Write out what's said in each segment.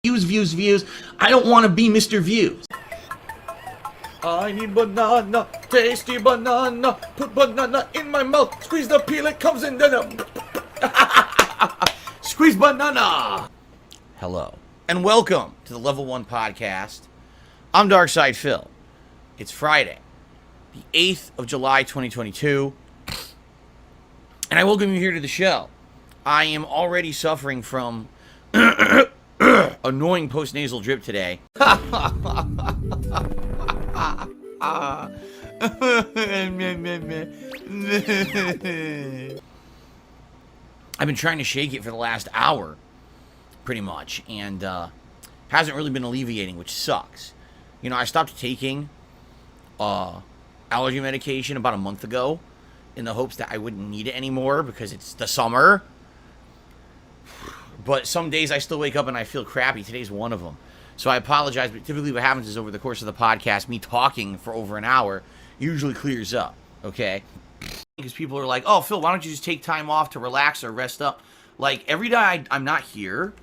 Views. I don't want to be Mr. Views. I need banana, tasty banana. Put banana in my mouth. Squeeze the peel, it comes in. Squeeze banana. Hello, and welcome to the Level 1 podcast. I'm Darkside Phil. It's Friday, the 8th of July, 2022. And I welcome you here to the show. I am already suffering from annoying post-nasal drip today. I've been trying to shake it for the last hour, pretty much, and hasn't really been alleviating, which sucks. You know, I stopped taking allergy medication about a month ago in the hopes that I wouldn't need it anymore because it's the summer. But some days I still wake up and I feel crappy. Today's one of them. So I apologize, but typically what happens is over the course of the podcast, me talking for over an hour usually clears up, okay? Because people are like, oh, Phil, why don't you just take time off to relax or rest up? Like, every day I'm not here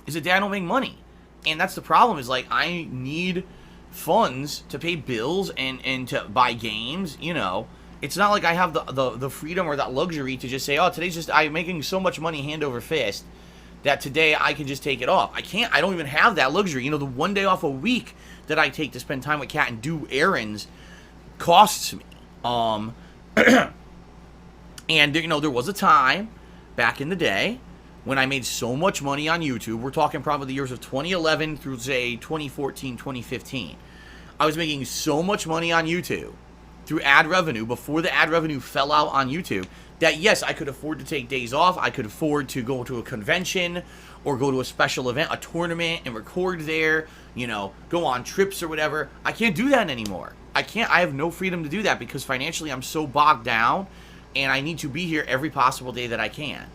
is a day I don't make money. And that's the problem is, like, I need funds to pay bills and to buy games, you know. It's not like I have the freedom or that luxury to just say, oh, today's just, I'm making so much money hand over fist that today I can just take it off. I don't even have that luxury. You know, the one day off a week that I take to spend time with Kat and do errands costs me. And, you know, there was a time back in the day when I made so much money on YouTube. We're talking probably the years of 2011 through, say, 2014, 2015. I was making so much money on YouTube through ad revenue before the ad revenue fell out on YouTube that, yes, I could afford to take days off. I could afford to go to a convention or go to a special event, a tournament, and record there, you know, go on trips or whatever. I can't do that anymore. I have no freedom to do that because financially I'm so bogged down and I need to be here every possible day that I can.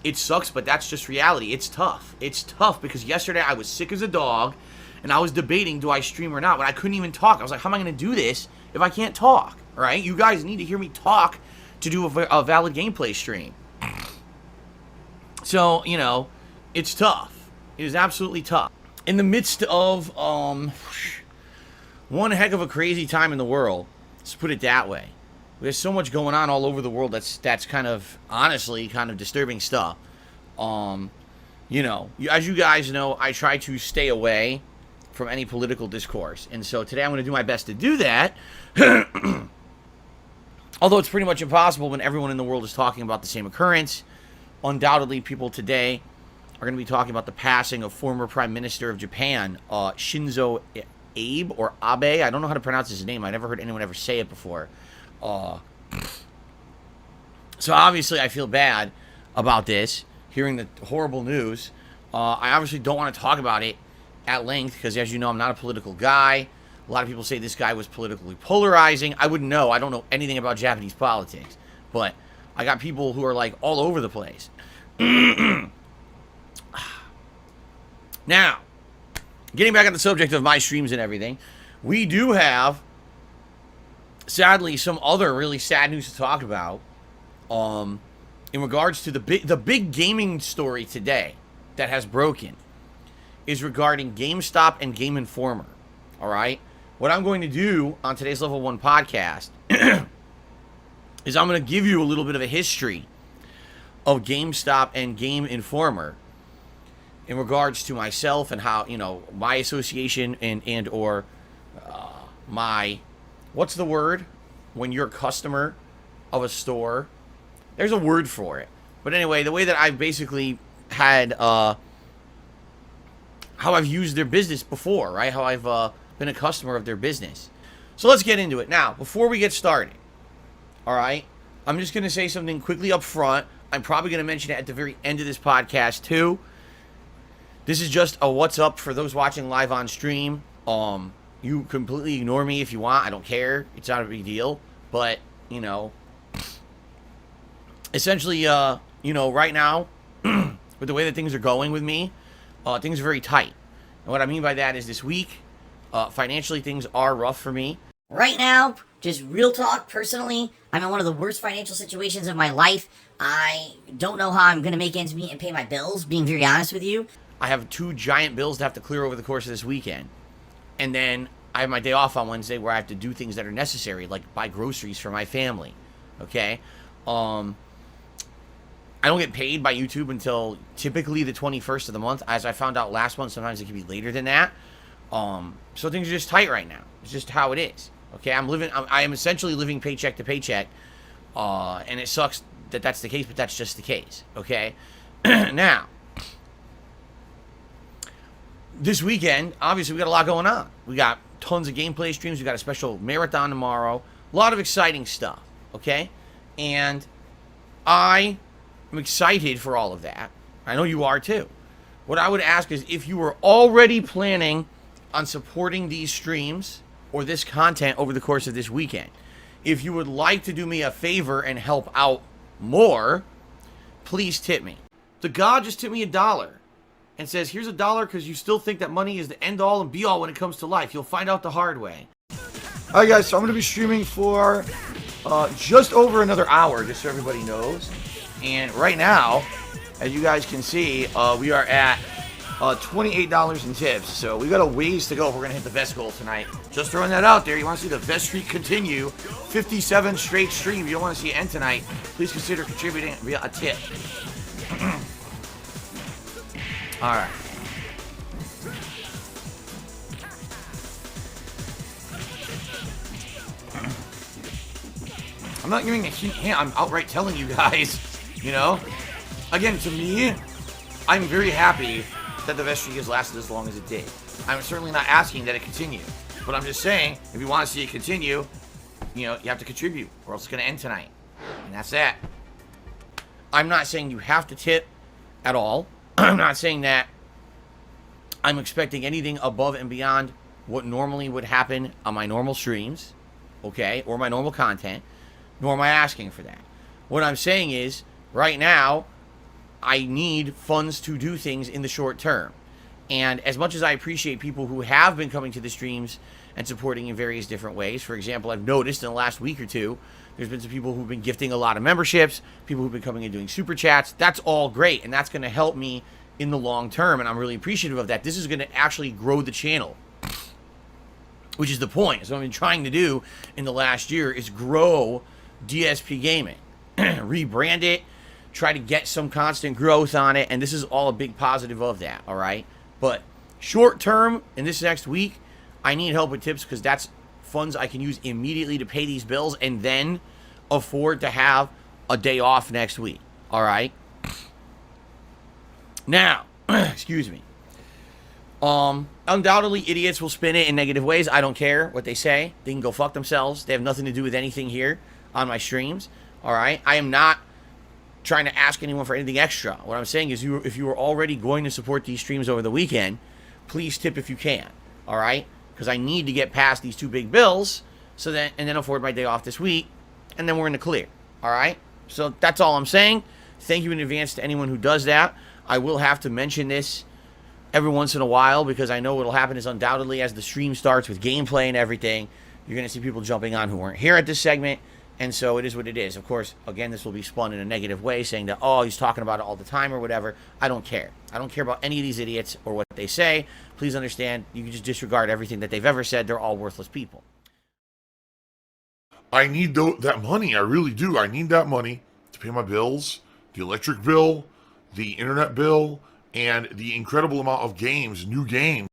It sucks, but that's just reality. It's tough. It's tough because yesterday I was sick as a dog and I was debating, do I stream or not? But I couldn't even talk. I was like, how am I going to do this if I can't talk? All right? You guys need to hear me talk to do a valid gameplay stream. So, you know, it's tough. It is absolutely tough. In the midst of one heck of a crazy time in the world, let's put it that way. There's so much going on all over the world that's kind of, honestly, kind of disturbing stuff. You know, as you guys know, I try to stay away from any political discourse. And so today I'm going to do my best to do that. Although it's pretty much impossible when everyone in the world is talking about the same occurrence. Undoubtedly, people today are going to be talking about the passing of former Prime Minister of Japan, Shinzo Abe, or Abe. I don't know how to pronounce his name. I never heard anyone ever say it before. So obviously I feel bad about this, hearing the horrible news. I obviously don't want to talk about it at length because, as you know, I'm not a political guy. A lot of people say this guy was politically polarizing. I wouldn't know. I don't know anything about Japanese politics. But I got people who are, like, all over the place. Now, getting back on the subject of my streams and everything, we do have, sadly, some other really sad news to talk about. In regards to the big gaming story today that has broken is regarding GameStop and Game Informer. All right? What I'm going to do on today's Level 1 podcast is I'm going to give you a little bit of a history of GameStop and Game Informer in regards to myself and how, you know, my association and or my, what's the word when you're a customer of a store? There's a word for it. But anyway, the way that I've basically had, how I've used their business before, right? How I've been a customer of their business. So let's get into it. Now, before we get started, all right, I'm just going to say something quickly up front. I'm probably going to mention it at the very end of this podcast, too. This is just a what's up for those watching live on stream. You completely ignore me if you want. I don't care. It's not a big deal. But, you know, essentially, you know, right now, with the way that things are going with me, things are very tight. And what I mean by that is this week, financially, things are rough for me. Right now, just real talk, personally, I'm in one of the worst financial situations of my life. I don't know how I'm going to make ends meet and pay my bills, being very honest with you. I have 2 giant bills to have to clear over the course of this weekend. And then I have my day off on Wednesday where I have to do things that are necessary, like buy groceries for my family. Okay? I don't get paid by YouTube until typically the 21st of the month. As I found out last month, sometimes it can be later than that. So things are just tight right now. It's just how it is. Okay? I am essentially living paycheck to paycheck. And it sucks that that's the case, but that's just the case. Okay? Now, this weekend, obviously, we got a lot going on. We got tons of gameplay streams. We got a special marathon tomorrow. A lot of exciting stuff, okay? And I am excited for all of that. I know you are too. What I would ask is if you were already planning on supporting these streams or this content over the course of this weekend, if you would like to do me a favor and help out more, please tip me. The God just tipped me $1. And says, here's $1 because you still think that money is the end-all and be-all when it comes to life. You'll find out the hard way. Alright guys, so I'm going to be streaming for just over another hour, just so everybody knows. And right now, as you guys can see, we are at $28 in tips. So we got a ways to go if we're going to hit the vest goal tonight. Just throwing that out there. You want to see the vest streak continue. 57 straight stream. You don't want to see it end tonight. Please consider contributing via a tip. Alright. I'm not giving a hint. I'm outright telling you guys, you know? Again, to me, I'm very happy that the vest streak has lasted as long as it did. I'm certainly not asking that it continue. But I'm just saying, if you want to see it continue, you know, you have to contribute, or else it's going to end tonight. And that's that. I'm not saying you have to tip at all. I'm not saying that I'm expecting anything above and beyond what normally would happen on my normal streams, okay, or my normal content, nor am I asking for that. What I'm saying is, right now, I need funds to do things in the short term. And as much as I appreciate people who have been coming to the streams and supporting in various different ways, for example, I've noticed in the last week or two, there's been some people who've been gifting a lot of memberships, people who've been coming and doing super chats. That's all great, and that's going to help me in the long term, and I'm really appreciative of that. This is going to actually grow the channel, which is the point. So what I've been trying to do in the last year is grow DSP Gaming, rebrand it, try to get some constant growth on it, and this is all a big positive of that, all right? But short term, in this next week, I need help with tips because that's funds I can use immediately to pay these bills and then afford to have a day off next week, all right? Now, excuse me. Undoubtedly, idiots will spin it in negative ways. I don't care what they say. They can go fuck themselves. They have nothing to do with anything here on my streams. All right? I am not trying to ask anyone for anything extra. What I'm saying is if you are already going to support these streams over the weekend, please tip if you can. All right? Because I need to get past these 2 big bills and then afford my day off this week, and then we're in the clear. All right? So that's all I'm saying. Thank you in advance to anyone who does that. I will have to mention this every once in a while because I know what will happen is undoubtedly as the stream starts with gameplay and everything, you're going to see people jumping on who weren't here at this segment, and so it is what it is. Of course, again, this will be spun in a negative way, saying that, oh, he's talking about it all the time or whatever. I don't care. I don't care about any of these idiots or what they say. Please understand, you can just disregard everything that they've ever said. They're all worthless people. I need that money. I really do. I need that money to pay my bills, the electric bill, the internet bill, and the incredible amount of games, new games